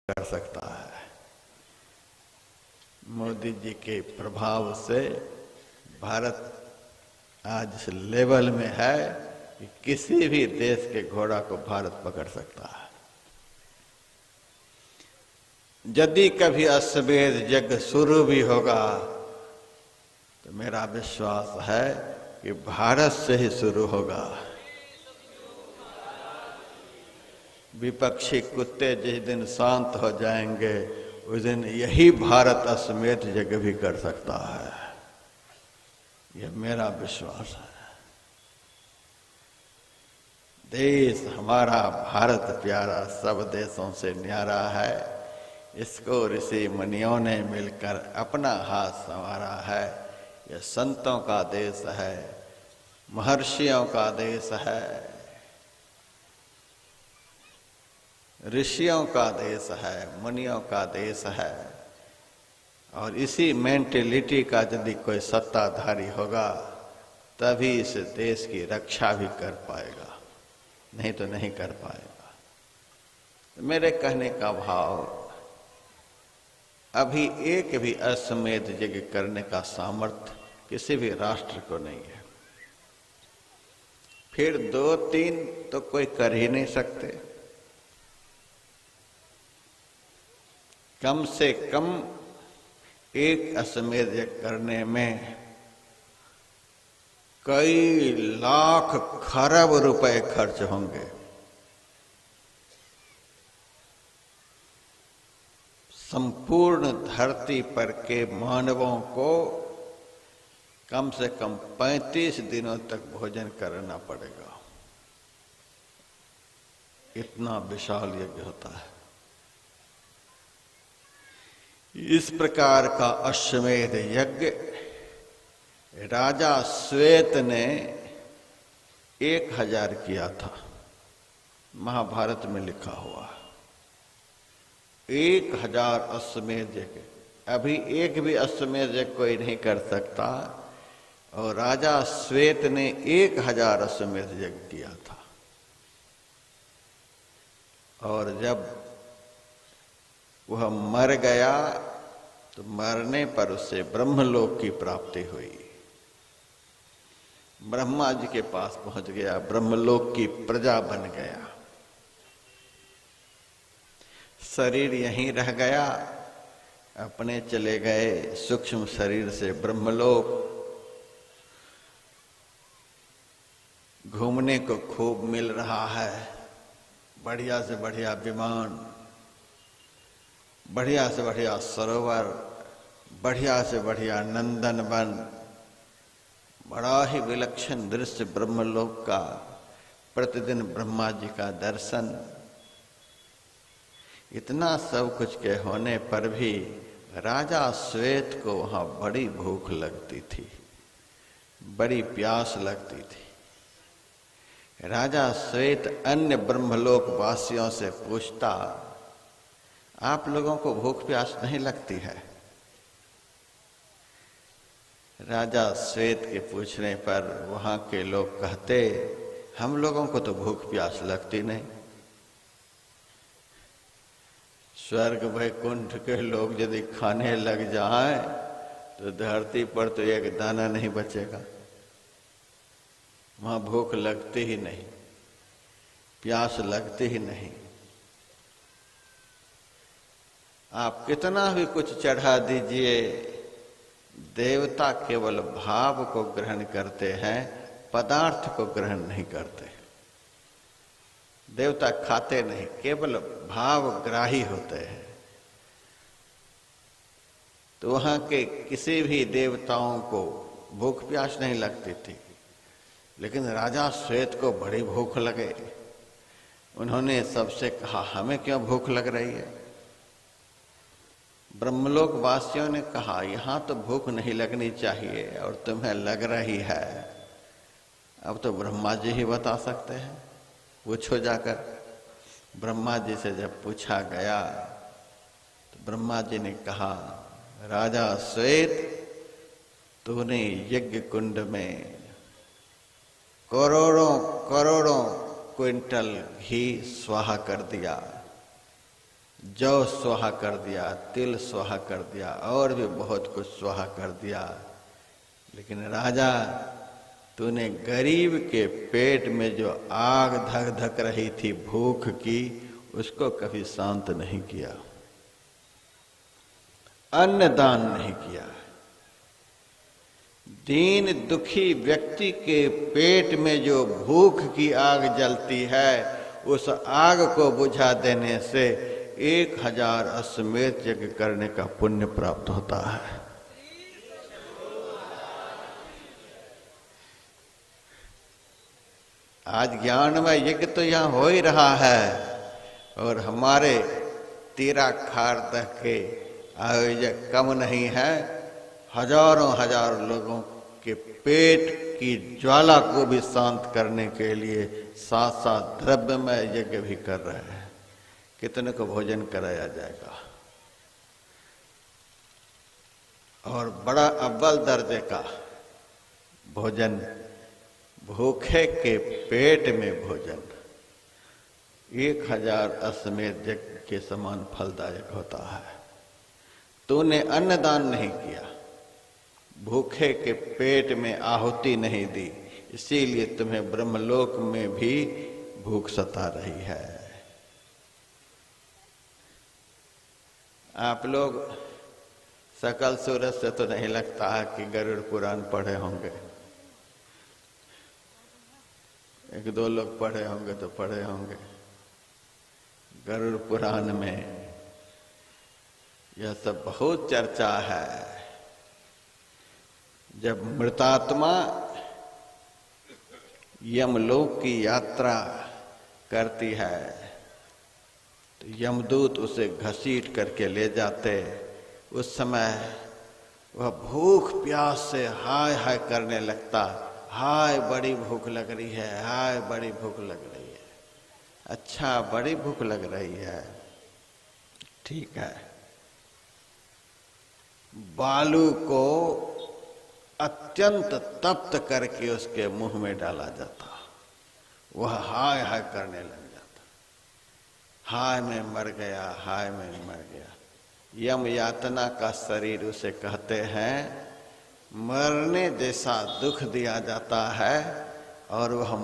कर सकता है। मोदी जी के प्रभाव से भारत आज इस लेवल में है कि किसी भी देश के घोड़ा को भारत पकड़ सकता है। यदि कभी अश्वमेध यज्ञ शुरू भी होगा तो मेरा विश्वास है कि भारत से ही शुरू होगा। विपक्षी कुत्ते जिस दिन शांत हो जाएंगे उस दिन यही भारत अश्वमेध यज्ञ भी कर सकता है, यह मेरा विश्वास है। देश हमारा भारत प्यारा सब देशों से न्यारा है। इसको ऋषि मुनियों ने मिलकर अपना हाथ संवारा है। यह संतों का देश है, महर्षियों का देश है, ऋषियों का देश है, मुनियों का देश है। और इसी मेंटेलिटी का यदि कोई सत्ताधारी होगा तभी इस देश की रक्षा भी कर पाएगा, नहीं तो नहीं कर पाएगा। मेरे कहने का भाव, अभी एक भी अश्वमेध यज्ञ करने का सामर्थ्य किसी भी राष्ट्र को नहीं है। फिर 2-3 तो कोई कर ही नहीं सकते। कम से कम एक अश्वमेध यज्ञ करने में कई लाख खरब रुपए खर्च होंगे। संपूर्ण धरती पर के मानवों को कम से कम 35 दिनों तक भोजन करना पड़ेगा। इतना विशाल यज्ञ होता है। इस प्रकार का अश्वमेध यज्ञ राजा श्वेत ने 1000 किया था, महाभारत में लिखा हुआ है। 1000 अश्वमेध यज्ञ। अभी एक भी अश्वमेध यज्ञ कोई नहीं कर सकता, और राजा श्वेत ने 1000 अश्वमेध यज्ञ किया था। और जब वह मर गया तो मरने पर उसे ब्रह्मलोक की प्राप्ति हुई। ब्रह्मा जी के पास पहुंच गया, ब्रह्मलोक की प्रजा बन गया। शरीर यहीं रह गया, अपने चले गए सूक्ष्म शरीर से ब्रह्मलोक। घूमने को खूब मिल रहा है, बढ़िया से बढ़िया विमान, बढ़िया से बढ़िया सरोवर, बढ़िया से बढ़िया नंदन वन, बड़ा ही विलक्षण दृश्य ब्रह्मलोक का। प्रतिदिन ब्रह्मा जी का दर्शन। इतना सब कुछ के होने पर भी राजा श्वेत को वहां बड़ी भूख लगती थी, बड़ी प्यास लगती थी। राजा श्वेत अन्य ब्रह्मलोक वासियों से पूछता, आप लोगों को भूख प्यास नहीं लगती है? राजा श्वेत के पूछने पर वहां के लोग कहते, हम लोगों को तो भूख प्यास लगती नहीं। स्वर्ग वैकुंठ के लोग यदि खाने लग जाएं तो धरती पर तो एक दाना नहीं बचेगा। वहां भूख लगती ही नहीं, प्यास लगती ही नहीं। आप कितना भी कुछ चढ़ा दीजिए, देवता केवल भाव को ग्रहण करते हैं, पदार्थ को ग्रहण नहीं करते। देवता खाते नहीं, केवल भावग्राही होते हैं। तो वहां के किसी भी देवताओं को भूख प्यास नहीं लगती थी, लेकिन राजा श्वेत को बड़ी भूख लगे। उन्होंने सबसे कहा, हमें क्यों भूख लग रही है? ब्रह्मलोक वासियों ने कहा, यहां तो भूख नहीं लगनी चाहिए और तुम्हें लग रही है। अब तो ब्रह्मा जी ही बता सकते हैं, पूछो जाकर। ब्रह्मा जी से जब पूछा गया तो ब्रह्मा जी ने कहा, राजा श्वेत, तूने यज्ञ कुंड में करोड़ों करोड़ों क्विंटल घी स्वाहा कर दिया। जौ स्वाहा कर दिया, तिल स्वाहा कर दिया, और भी बहुत कुछ स्वाहा कर दिया। लेकिन राजा, तूने गरीब के पेट में जो आग धक धक रही थी भूख की, उसको कभी शांत नहीं किया, अन्न दान नहीं किया। दीन दुखी व्यक्ति के पेट में जो भूख की आग जलती है, उस आग को बुझा देने से 1000 अश्वमेध यज्ञ करने का पुण्य प्राप्त होता है। आज ज्ञानमय यज्ञ तो यहाँ हो ही रहा है, और हमारे तीरा खार तक के आयोजक कम नहीं है। हजारों हजारों लोगों के पेट की ज्वाला को भी शांत करने के लिए साथ साथ द्रव्यमय यज्ञ भी कर रहे हैं। कितने को भोजन कराया जाएगा, और बड़ा अव्वल दर्जे का भोजन, भूखे के पेट में भोजन 1000 अश्वमेध यज्ञ के समान फलदायक होता है। तूने अन्नदान नहीं किया, भूखे के पेट में आहुति नहीं दी, इसीलिए तुम्हें ब्रह्मलोक में भी भूख सता रही है। आप लोग सकल सूरत से तो नहीं लगता है कि गरुड़ पुराण पढ़े होंगे। 1-2 लोग पढ़े होंगे तो पढ़े होंगे। गरुड़ पुराण में यह सब बहुत चर्चा है। जब मृतात्मा यमलोक की यात्रा करती है तो यमदूत उसे घसीट करके ले जाते। उस समय वह भूख प्यास से हाय हाय करने लगता, हाय बड़ी भूख लग रही है, हाय बड़ी भूख लग रही है। अच्छा, बड़ी भूख लग रही है, ठीक है। बालू को अत्यंत तप्त करके उसके मुंह में डाला जाता, वह हाय हाय करने लग जाता, हाय मैं मर गया, हाय मैं मर गया। यम यातना का शरीर उसे कहते हैं, मरने जैसा दुख दिया जाता है और वह